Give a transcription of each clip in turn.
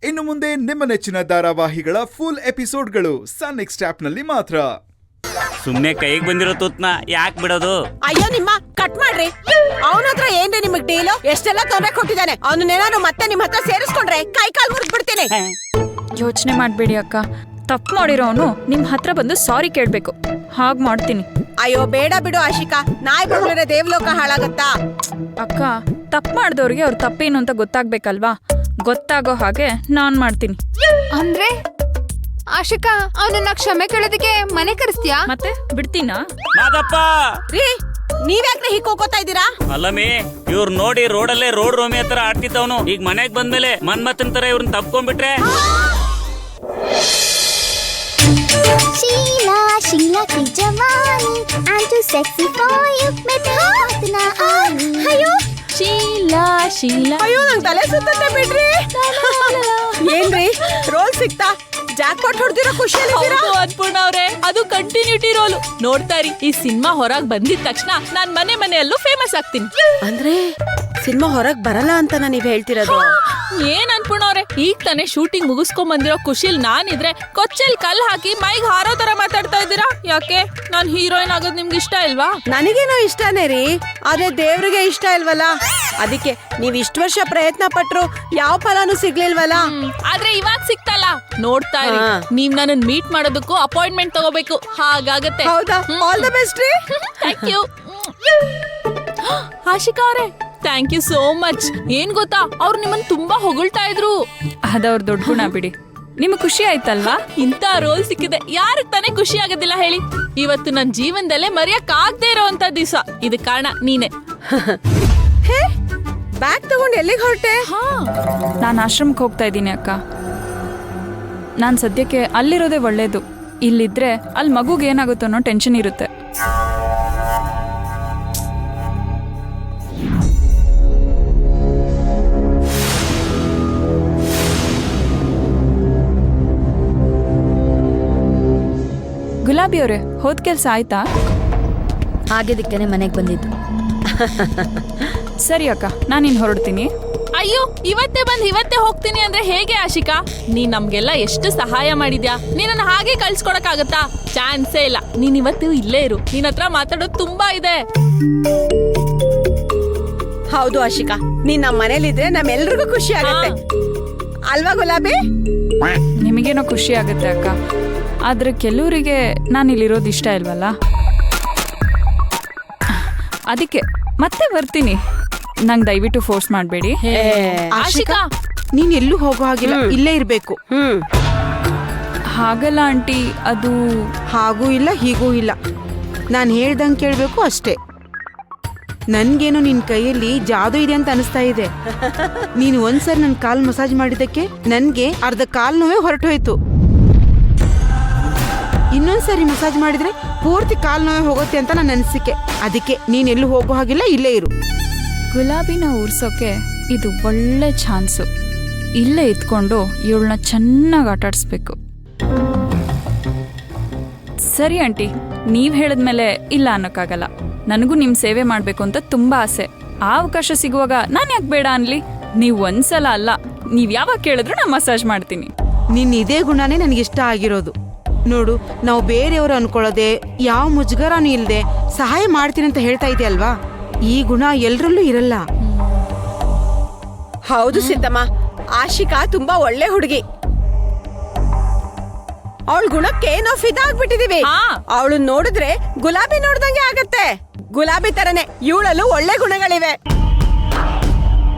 ಇನ್ನು ಮುಂದೆ ನಿಮ್ಮ ನೆಚ್ಚಿನ ಧಾರಾವಾಹಿಗಳ ಫುಲ್ ಎಪಿಸೋಡ್ಗಳು ಸನ್ ನೆಕ್ಸ್ಟ್ ಆಪ್ನಲ್ಲಿ ಮಾತ್ರ. ಸುಮ್ನೆ ಕೈಗೆ ಬಂದಿರೋ ತುತ್ನ ಯಾಕೆ ಬಿಡೋದು? ಅಯ್ಯೋ ನಿಮ್ಮ ಕಟ್ ಮಾಡ್ರಿ. ಅವನ ಹತ್ರ ಏನ್ರಿ ನಿಮಗ್ ಡೀಲು? ಎಷ್ಟೆಲ್ಲ ತೊಂದರೆ ಕೊಟ್ಟಿದ್ದಾನೆ. ಅವನೇನಾದ್ರು ಮತ್ತೆ ನಿಮ್ ಹತ್ರ ಸೇರಿಸ್ಕೊಂಡ್ರೆ ಕೈ ಕಾಲ್ ಮುರಿದ್ ಬಿಡ್ತೀನಿ. ಯೋಚನೆ ಮಾಡ್ಬೇಡಿ ಅಕ್ಕ, ತಪ್ಪು ಮಾಡಿರೋನು ನಿಮ್ ಹತ್ರ ಬಂದು ಸಾರಿ ಕೇಳ್ಬೇಕು. ಹಾಗ್ ಮಾಡ್ತೀನಿ. ಅಯ್ಯೋ ಬೇಡ ಬಿಡು ಆಶಿಕಾ, ನಾಯಿ ಬಗ್ಳಿದ್ರೆ ದೇವ್ಲೋಕ ಹಾಳಾಗತ್ತಾ? ಅಕ್ಕ, ತಪ್ಪು ಮಾಡಿದವ್ರಿಗೆ ಅವ್ರ ತಪ್ಪೇನು ಅಂತ ಗೊತ್ತಾಗ್ಬೇಕಲ್ವಾ? ಗೊತ್ತಾಗೋ ಹಾಗೆ ನಾನ್ ಮಾಡ್ತೀನಿ. ಅಂದ್ರೆ ಆಶಿಕಾ, ಅವನನ್ನ ಕ್ಷಮೆ ಕೇಳೋದಕ್ಕೆ ಮನೆ ಕರೆಸ್ತೀಯಾ? ಮತ್ತೆ ಬಿಡ್ತೀನಾ? ಮಾದಪ್ಪ ರೀ, ನೀವ್ಯಾಕ್ರೆ ಹೀಗ್ ಹೋಗ್ತಾ ಇದ್ದೀರಾ? ಅಲ್ಲಮೇ, ಇವ್ರು ನೋಡಿ ರೋಡಲ್ಲೇ ರೋಡ್ ರೋಮಿ ಹತ್ರ ಆಡ್ತಿದ್ದವನು ಈಗ ಮನೆಗ್ ಬಂದ್ಮೇಲೆ ಮನ್ಮತ್ತನ್ ತರ ಇವ್ರನ್ನ ತಪ್ಕೊಂಡ್ಬಿಟ್ರೆ. शीला की जवानी I'm too sexy for you मेरे हाथ ना आनी ಅಯ್ಯೋ ಶೀಲಾ ಅಯ್ಯೋ ನಂಗ್ ತಲೆ ಸುತ್ತತ್ತೆ ಬಿಡ್ರಿ. ಏನ್ರಿ ರೋಲ್ ಸಿಕ್ತಾ? ಜಾಕ್ ಪಾಟ್ ಹೊಡೆದಿರೋ ಖುಷಿಯಲ್ಲಿದ್ದೀರಾ? ಅನ್ಪೂರ್ಣ ಅವ್ರೆ, ಅದು ಕಂಟಿನ್ಯೂಟಿ ರೋಲ್. ನೋಡ್ತಾ ಇರಿ, ಈ ಸಿನಿಮಾ ಹೊರಗ್ ಬಂದಿದ ತಕ್ಷಣ ನಾನ್ ಮನೆಯಲ್ಲೂ ಫೇಮಸ್ ಆಗ್ತೀನಿ. ಅಂದ್ರೆ ಸಿನಿಮಾ ಹೊರಗ್ ಬರಲ್ಲ ಅಂತ ನೀವ್ ಹೇಳ್ತಿರೋದು? ಏನ್ ಅನ್ಪೂರ್ಣ ಅವ್ರೆ, ಈಗ ತಾನೇ ಶೂಟಿಂಗ್ ಮುಗಿಸ್ಕೊಂಡ್ ಬಂದಿರೋ ಖುಷಿಲ್ ನಾನಿದ್ರೆ ಕೊಚ್ಚಲ್ ಕಲ್ ಹಾಕಿ ಮೈಗ್ ಹಾರೋ ತರ ಮಾತಾಡ್ತಾ ಇದ್ದೀರಾ. ಯಾಕೆ? ನಾನ್ ಹೀರೋಯಿನ್ ಆಗೋದ್ ನಿಮ್ಗೆ ಇಷ್ಟ ಇಲ್ವಾ? ನನಗೇನೋ ಇಷ್ಟನೇ ರೀ, ಆದ್ರೆ ದೇವ್ರಿಗೆ ಇಷ್ಟ ಇಲ್ವಲ್ಲ. ಅದಕ್ಕೆ ನೀವ್ ಇಷ್ಟ ವರ್ಷ ಪ್ರಯತ್ನ ಪಟ್ರು ಯಾವ ಫಲಾನು ಸಿಗ್ಲಿಲ್ವಲ್ಲ. ಆದ್ರೆ ಇವಾಗ ಸಿಕ್ತಲ್ಲ, ನೋಡ್ತಾ ಇರಿ. ನೀವ್ ನನ್ನ ಮೀಟ್ ಮಾಡೋದಕ್ಕೂ ಅಪಾಯಿಂಟ್ಮೆಂಟ್ ತಗೋಬೇಕು, ಹಾಗಾಗತ್ತೆ. ಹೌದಾ? ಆಲ್ ದ ಬೆಸ್ಟ್ ರೀ. ಥ್ಯಾಂಕ್ ಯು ಆಶಿಕಾ ಅವರೇ, ಥ್ಯಾಂಕ್ ಯು ಸೋ ಮಚ್. ಏನ್ ಗೊತ್ತಾ, ಅವ್ರು ನಿಮ್ಮನ್ನ ತುಂಬಾ ಹೊಗಳ್ತಾ ಇದ್ರು. ಅದವ್ರ ದೊಡ್ಡ ಗುಣ ಬಿಡಿ. ನಿಮ್ಗೆ ಖುಷಿ ಆಯ್ತಲ್ವಾ? ಇಂತ ರೋಲ್ ಸಿಕ್ಕಿದೆ, ಯಾರಿಗೆ ತಾನೇ ಖುಷಿ ಆಗೋದಿಲ್ಲ ಹೇಳಿ? ಇವತ್ತು ನನ್ನ ಜೀವನದಲ್ಲೇ ಮರೆಯಕ್ ಆಗದೆ ಇರೋಂತ ದಿವಸ. ಇದಕ್ ಕಾರಣ ನೀನೆ. ಬ್ಯಾಗ್ ತಗೊಂಡು ಎಲ್ಲಿಗೆ ಹೊರಟೆ? ನಾನು ಆಶ್ರಮಕ್ಕೆ ಹೋಗ್ತಾ ಇದ್ದೀನಿ ಅಕ್ಕ. ನಾನು ಸದ್ಯಕ್ಕೆ ಅಲ್ಲಿರೋದೇ ಒಳ್ಳೇದು. ಇಲ್ಲಿದ್ರೆ ಅಲ್ಲಿ ಮಗುಗೆ ಏನಾಗುತ್ತೋ ಅನ್ನೋ ಟೆನ್ಷನ್ ಇರುತ್ತೆ. ಗುಲಾಬಿ ಅವರೇ, ಹೋದ್ ಕೆಲ್ಸ ಆಯ್ತಾ? ಆಗಿದ್ದಕ್ಕೇನೆ ಮನೆಗೆ ಬಂದಿದ್ದು. ಸರಿ ಅಕ್ಕ, ನಾನಿನ್ ಹೊರಡ್ತೀನಿ. ಅಯ್ಯೋ, ಇವತ್ತೇ ಬಂದ್ ಇವತ್ತೇ ಹೋಗ್ತೀನಿ ಅಂದ್ರೆ ಹೇಗೆ ಆಶಿಕಾ? ನೀನ್ ನಮ್ಗೆಲ್ಲ ಎಷ್ಟು ಸಹಾಯ ಮಾಡಿದ್ಯಾ. ನೀನನ್ನ ಹಾಗೆ ಕಳ್ಸ್ಕೊಡಕ್ಕಾಗತ್ತಾ? ಚಾನ್ಸೇ ಇಲ್ಲ. ನೀನ್ ಇವತ್ತು ಇಲ್ಲೇ ಇರು, ನಿನ್ ಹತ್ರ ಮಾತಾಡೋದು ತುಂಬಾ ಇದೆ. ಹೌದು ಆಶಿಕಾ, ನೀನ್ ನಮ್ಮ ಮನೇಲಿದ್ರೆ ನಮ್ಮೆಲ್ರಿಗೂ ಖುಷಿ ಆಗುತ್ತೆ ಅಲ್ವಾ ಗುಲಾಬಿ? ನಿಮಗೇನೋ ಖುಷಿ ಆಗುತ್ತೆ ಅಕ್ಕ, ಆದ್ರೆ ಕೆಲವರಿಗೆ ನಾನು ಇಲ್ಲಿರೋದು ಇಷ್ಟ ಇಲ್ವಲ್ಲ. ಅದಕ್ಕೆ ಮತ್ತೆ ಬರ್ತೀನಿ. ನಂಗೆ ದಯವಿಟ್ಟು ಫೋರ್ಸ್ ಮಾಡಬೇಡಿ. ಆಶಿಕಾ, ನೀನ್ ಎಲ್ಲೂ ಹೋಗೋ ಹಾಗಿಲ್ಲ, ಇಲ್ಲೇ ಇರ್ಬೇಕು. ಹಾಗಲ್ಲ ಆಂಟಿ, ಅದು ಹಾಗೂ ಇಲ್ಲ ಹೀಗೂ ಇಲ್ಲ, ನಾನು ಹೇಳ್ದಂಗೆ ಕೇಳಬೇಕು ಅಷ್ಟೇ. ನನ್ಗೇನು ನಿನ್ ಕೈಯಲ್ಲಿ ಜಾದೂ ಇದೆ ಅಂತ ಅನಿಸ್ತಾ ಇದೆ. ನೀನು ಒಂದ್ಸರಿ ನನ್ ಕಾಲ್ ಮಸಾಜ್ ಮಾಡಿದಕ್ಕೆ ನನ್ಗೆ ಅರ್ಧ ಕಾಲ್ ನೋವೇ ಹೊರಟೋಯ್ತು. ಇನ್ನೊಂದ್ಸರಿ ಮಸಾಜ್ ಮಾಡಿದ್ರೆ ಪೂರ್ತಿ ಕಾಲ್ ನೋವೇ ಹೋಗುತ್ತೆ ಅಂತ ನನ್ನ ಅನಿಸಿಕೆ. ಅದಕ್ಕೆ ನೀನೆಲ್ಲೂ ಹೋಗೋ ಹಾಗಿಲ್ಲ, ಇಲ್ಲೇ ಇರು. ಗುಲಾಬಿನ ಉರ್ಸೋಕೆ ಇದು ಒಳ್ಳೆ ಚಾನ್ಸು. ಇಲ್ಲೇ ಇದ್ಕೊಂಡು ಇವಳನ್ನ ಚೆನ್ನಾಗಿ ಆಟಾಡಿಸ್ಬೇಕು. ಸರಿ ಆಂಟಿ, ನೀವ್ ಹೇಳಿದ್ಮೇಲೆ ಇಲ್ಲ ಅನ್ನೋಕ್ಕಾಗಲ್ಲ. ನನಗೂ ನಿಮ್ ಸೇವೆ ಮಾಡ್ಬೇಕು ಅಂತ ತುಂಬಾ ಆಸೆ. ಆ ಅವಕಾಶ ಸಿಗುವಾಗ ನಾನ್ ಯಾಕೆ ಬೇಡ ಅನ್ಲಿ? ನೀವ್ ಒಂದ್ಸಲ ಅಲ್ಲ, ನೀವ್ ಯಾವಾಗ ಕೇಳಿದ್ರು ನಾ ಮಸಾಜ್ ಮಾಡ್ತೀನಿ. ನಿನ್ನ ಇದೇ ಗುಣನೇ ನನಗಿಷ್ಟ ಆಗಿರೋದು. ನೋಡು, ನಾವು ಬೇರೆಯವರು ಅನ್ಕೊಳ್ಳೋದೆ, ಯಾವ ಮುಜುಗರನೂ ಇಲ್ಲದೆ ಸಹಾಯ ಮಾಡ್ತೀನಿ ಅಂತ ಹೇಳ್ತಾ ಇದೆಯಲ್ವಾ, ಈ ಗುಣ ಎಲ್ರಲ್ಲೂ ಇರಲ್ಲ. ಹೌದು ಸಿದ್ದಮ್ಮ, ಆಶಿಕಾ ತುಂಬಾ ಒಳ್ಳೆ ಹುಡುಗಿ. ಅವಳ ಗುಣಕ್ಕೆ ನಾವು ಫಿದಾಗ್ಬಿಟ್ಟಿದೀವಿ. ಅವಳು ನೋಡಿದ್ರೆ ಗುಲಾಬಿ ನೋಡ್ದಂಗೆ ಆಗತ್ತೆ. ಗುಲಾಬಿ ತರನೇ ಇವಳಲ್ಲೂ ಒಳ್ಳೆ ಗುಣಗಳಿವೆ.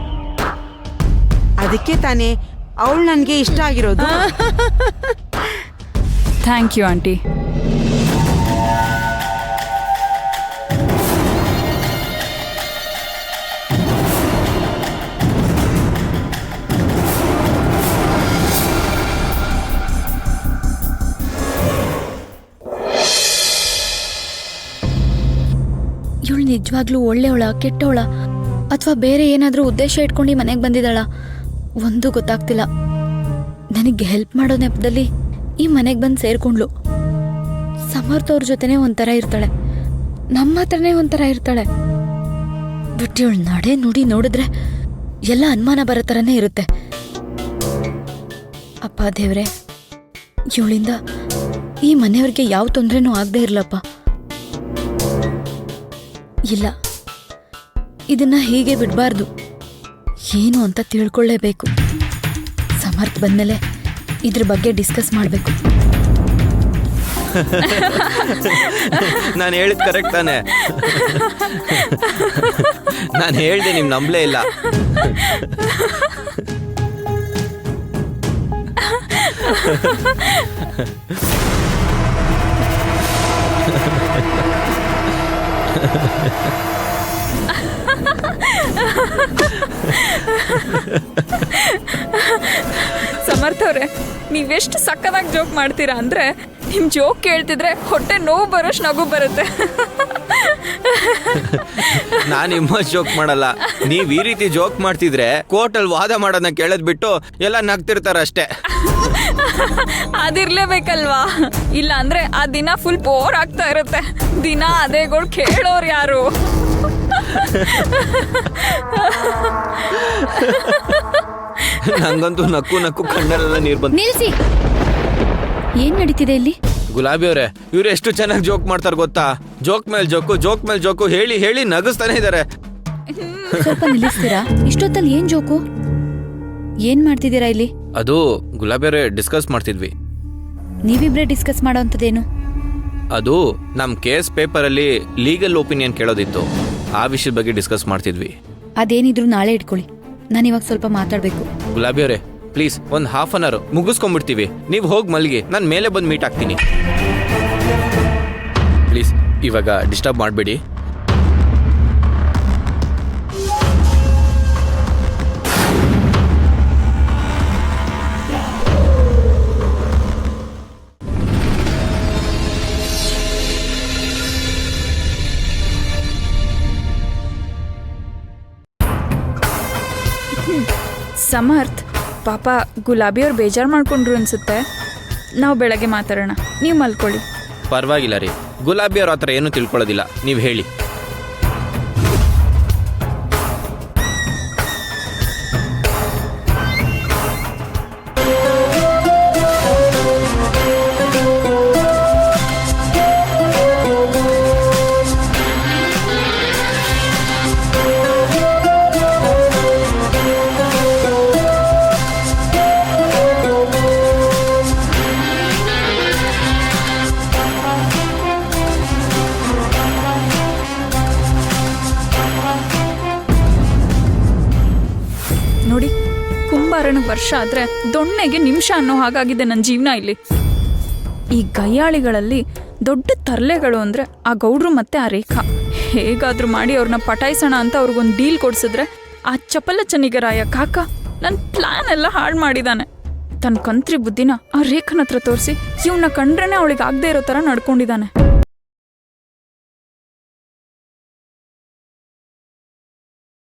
ಅದಕ್ಕೆ ತಾನೇ ಅವಳು ನನ್ಗೆ ಇಷ್ಟ ಆಗಿರೋದು. Thank you aunty. ಇವಳು ನಿಜವಾಗ್ಲೂ ಒಳ್ಳೆಯವಳ ಕೆಟ್ಟವಳ ಅಥವಾ ಬೇರೆ ಏನಾದರೂ ಉದ್ದೇಶ ಇಟ್ಕೊಂಡು ಮನೆಗೆ ಬಂದಿದ್ದಾಳ ಒಂದು ಗೊತ್ತಾಗ್ತಿಲ್ಲ. ನನಗೆ ಹೆಲ್ಪ್ ಮಾಡೋ ನೆಪದಲ್ಲಿ ಈ ಮನೆಗೆ ಬಂದು ಸೇರ್ಕೊಂಡ್ಲು. ಸಮರ್ಥ ಅವ್ರ ಜೊತೆನೇ ಒಂಥರ ಇರ್ತಾಳೆ, ನಮ್ಮ ಹತ್ರನೇ ಒಂಥರ ಇರ್ತಾಳೆ. ಬಟ್ ಇವಳು ನಡೆ ನುಡಿ ನೋಡಿದ್ರೆ ಎಲ್ಲ ಅನುಮಾನ ಬರೋ ಥರನೇ ಇರುತ್ತೆ. ಅಪ್ಪ ದೇವ್ರೆ, ಇವಳಿಂದ ಈ ಮನೆಯವ್ರಿಗೆ ಯಾವ ತೊಂದರೆನೂ ಆಗದೆ ಇರಲಪ್ಪ. ಇಲ್ಲ, ಇದನ್ನ ಹೀಗೆ ಬಿಡಬಾರ್ದು. ಏನು ಅಂತ ತಿಳ್ಕೊಳ್ಳೇಬೇಕು. ಸಮರ್ಥ್ ಬಂದಮೇಲೆ ಇದ್ರ ಬಗ್ಗೆ ಡಿಸ್ಕಸ್ ಮಾಡಬೇಕು. ನಾನು ಹೇಳಿದ್ ಕರೆಕ್ಟ್ ತಾನೆ? ನಾನು ಹೇಳ್ದೆ, ನಿಮ್ ನಂಬಲೇ ಇಲ್ಲ. ಸಮರ್ಥ್ ಅವ್ರೆ, ನೀವೆಷ್ಟು ಸಕ್ಕದಾಗಿ ಜೋಕ್ ಮಾಡ್ತೀರಾ ಅಂದ್ರೆ ನಿಮ್ ಜೋಕ್ ಕೇಳ್ತಿದ್ರೆ ಹೊಟ್ಟೆ ನೋವು ಬರೋಷ್ಟು ನಗು ಬರುತ್ತೆ. ನಾನು ನಿಮ್ಮಷ್ಟು ಜೋಕ್ ಮಾಡಲ್ಲ. ನೀವ್ ಈ ರೀತಿ ಜೋಕ್ ಮಾಡ್ತಿದ್ರೆ ಕೋರ್ಟಲ್ಲಿ ವಾದ ಮಾಡೋದನ್ನ ಕೇಳದ್ ಬಿಟ್ಟು ಎಲ್ಲ ನಗ್ತಿರ್ತಾರ ಅಷ್ಟೇ. ಅದಿರ್ಲೇಬೇಕಲ್ವಾ? ಇಲ್ಲ ಅಂದ್ರೆ ಆ ದಿನ ಫುಲ್ ಬೋರ್ ಆಗ್ತಾ ಇರುತ್ತೆ. ದಿನ ಅದೇಗಳು ಕೇಳೋರು ಯಾರು? ನಂಗಂತೂ ನಕ್ಕು ನಕ್ಕು ಕಣ್ಣಲ್ಲೆಲ್ಲ ನೀರ್ ಬಂತು. ನಿಲ್ಸಿ, ಏನ್ ನಡೀತಿದೆ ಇಲ್ಲಿ? ಗುಲಾಬಿ ಅವರೇ, ಇವ್ರು ಎಷ್ಟು ಚೆನ್ನಾಗಿ ಜೋಕ್ ಮಾಡ್ತಾರ ಗೊತ್ತಾ? ಜೋಕ್ ಮೇಲ್ ಜೋಕು, ಜೋಕ್ ಮೇಲ್ ಜೋಕು ಹೇಳಿ ಹೇಳಿ ನಗಿಸ್ತಾನೆ ಇದಾರೆ. ಸ್ವಲ್ಪ ನಿಲ್ಲಿಸ್ತೀರಾ? ಇಷ್ಟೊತ್ತಲ್ಲಿ ಏನ್ ಜೋಕು? ಏನ್ ಮಾಡ್ತಿದ್ದೀರಾ ಇಲ್ಲಿ? ಅದು ಗುಲಾಬಿ ಅವರೇ, ಡಿಸ್ಕಸ್ ಮಾಡ್ತಿದ್ವಿ. ನೀವಿಬ್ರೇ ಡಿಸ್ಕಸ್ ಮಾಡೋ ಅಂಥದ್ದೇನು? ಅದು ನಮ್ ಕೇಸ್ ಪೇಪರ್ ಅಲ್ಲಿ ಲೀಗಲ್ ಒಪಿನಿಯನ್ ಕೇಳೋದಿತ್ತು. ಆ ವಿಷಯದ ಬಗ್ಗೆ ಡಿಸ್ಕಸ್ ಮಾಡ್ತಿದ್ವಿ. ಅದೇನಿದ್ರು ನಾಳೆ ಇಟ್ಕೊಳ್ಳಿ. ನಾನು ಇವಾಗ ಸ್ವಲ್ಪ ಮಾತಾಡ್ಬೇಕು. ಗುಲಾಬಿ ಅವರೇ, ಪ್ಲೀಸ್ ಒಂದು ಹಾಫ್ ಅನ್ ಅವರ್ ಮುಗಿಸ್ಕೊಂಡ್ಬಿಡ್ತೀವಿ. ನೀವು ಹೋಗಿ ಮಲ್ಗಿ, ನಾನು ಮೇಲೆ ಬಂದು ಮೀಟ್ ಆಗ್ತೀನಿ. ಪ್ಲೀಸ್ ಇವಾಗ ಡಿಸ್ಟರ್ಬ್ ಮಾಡಬೇಡಿ. ಸಮರ್ಥ್, ಪಾಪ ಗುಲಾಬಿಯವ್ರು ಬೇಜಾರು ಮಾಡ್ಕೊಂಡ್ರು ಅನ್ಸುತ್ತೆ. ನಾವು ಬೆಳಗ್ಗೆ ಮಾತಾಡೋಣ, ನೀವು ಮಲ್ಕೊಳ್ಳಿ. ಪರವಾಗಿಲ್ಲ ರೀ, ಗುಲಾಬಿ ಅವ್ರ ಹತ್ರ ಏನೂ ತಿಳ್ಕೊಳ್ಳೋದಿಲ್ಲ, ನೀವು ಹೇಳಿ. ನೋಡಿ, ಕುಂಬಾರನಿಗೆ ವರ್ಷ ಆದ್ರೆ ದೊಣ್ಣೆಗೆ ನಿಮಿಷ ಅನ್ನೋ ಹಾಗಾಗಿದೆ ನನ್ನ ಜೀವನ ಇಲ್ಲಿ. ಈ ಗಯ್ಯಾಳಿಗಳಲ್ಲಿ ದೊಡ್ಡ ತರ್ಲೆಗಳು ಅಂದ್ರೆ ಆ ಗೌಡ್ರು ಮತ್ತೆ ಆ ರೇಖಾ. ಹೇಗಾದ್ರೂ ಮಾಡಿ ಅವ್ರನ್ನ ಪಟಾಯಿಸೋಣ ಅಂತ ಅವ್ರಿಗೊಂದು ಡೀಲ್ ಕೊಡ್ಸಿದ್ರೆ ಆ ಚಪಲ ಚನಿಗರಾಯ ಕಾಕ ನನ್ನ ಪ್ಲಾನ್ ಎಲ್ಲ ಹಾಳು ಮಾಡಿದಾನೆ. ತನ್ನ ಕಂತ್ರಿ ಬುದ್ಧಿನ ಆ ರೇಖನ ಹತ್ರ ತೋರಿಸಿ ಇವನ್ನ ಕಂಡ್ರೇನೆ ಅವಳಿಗೆ ಆಗದೆ ಇರೋ ಥರ ನಡ್ಕೊಂಡಿದ್ದಾನೆ.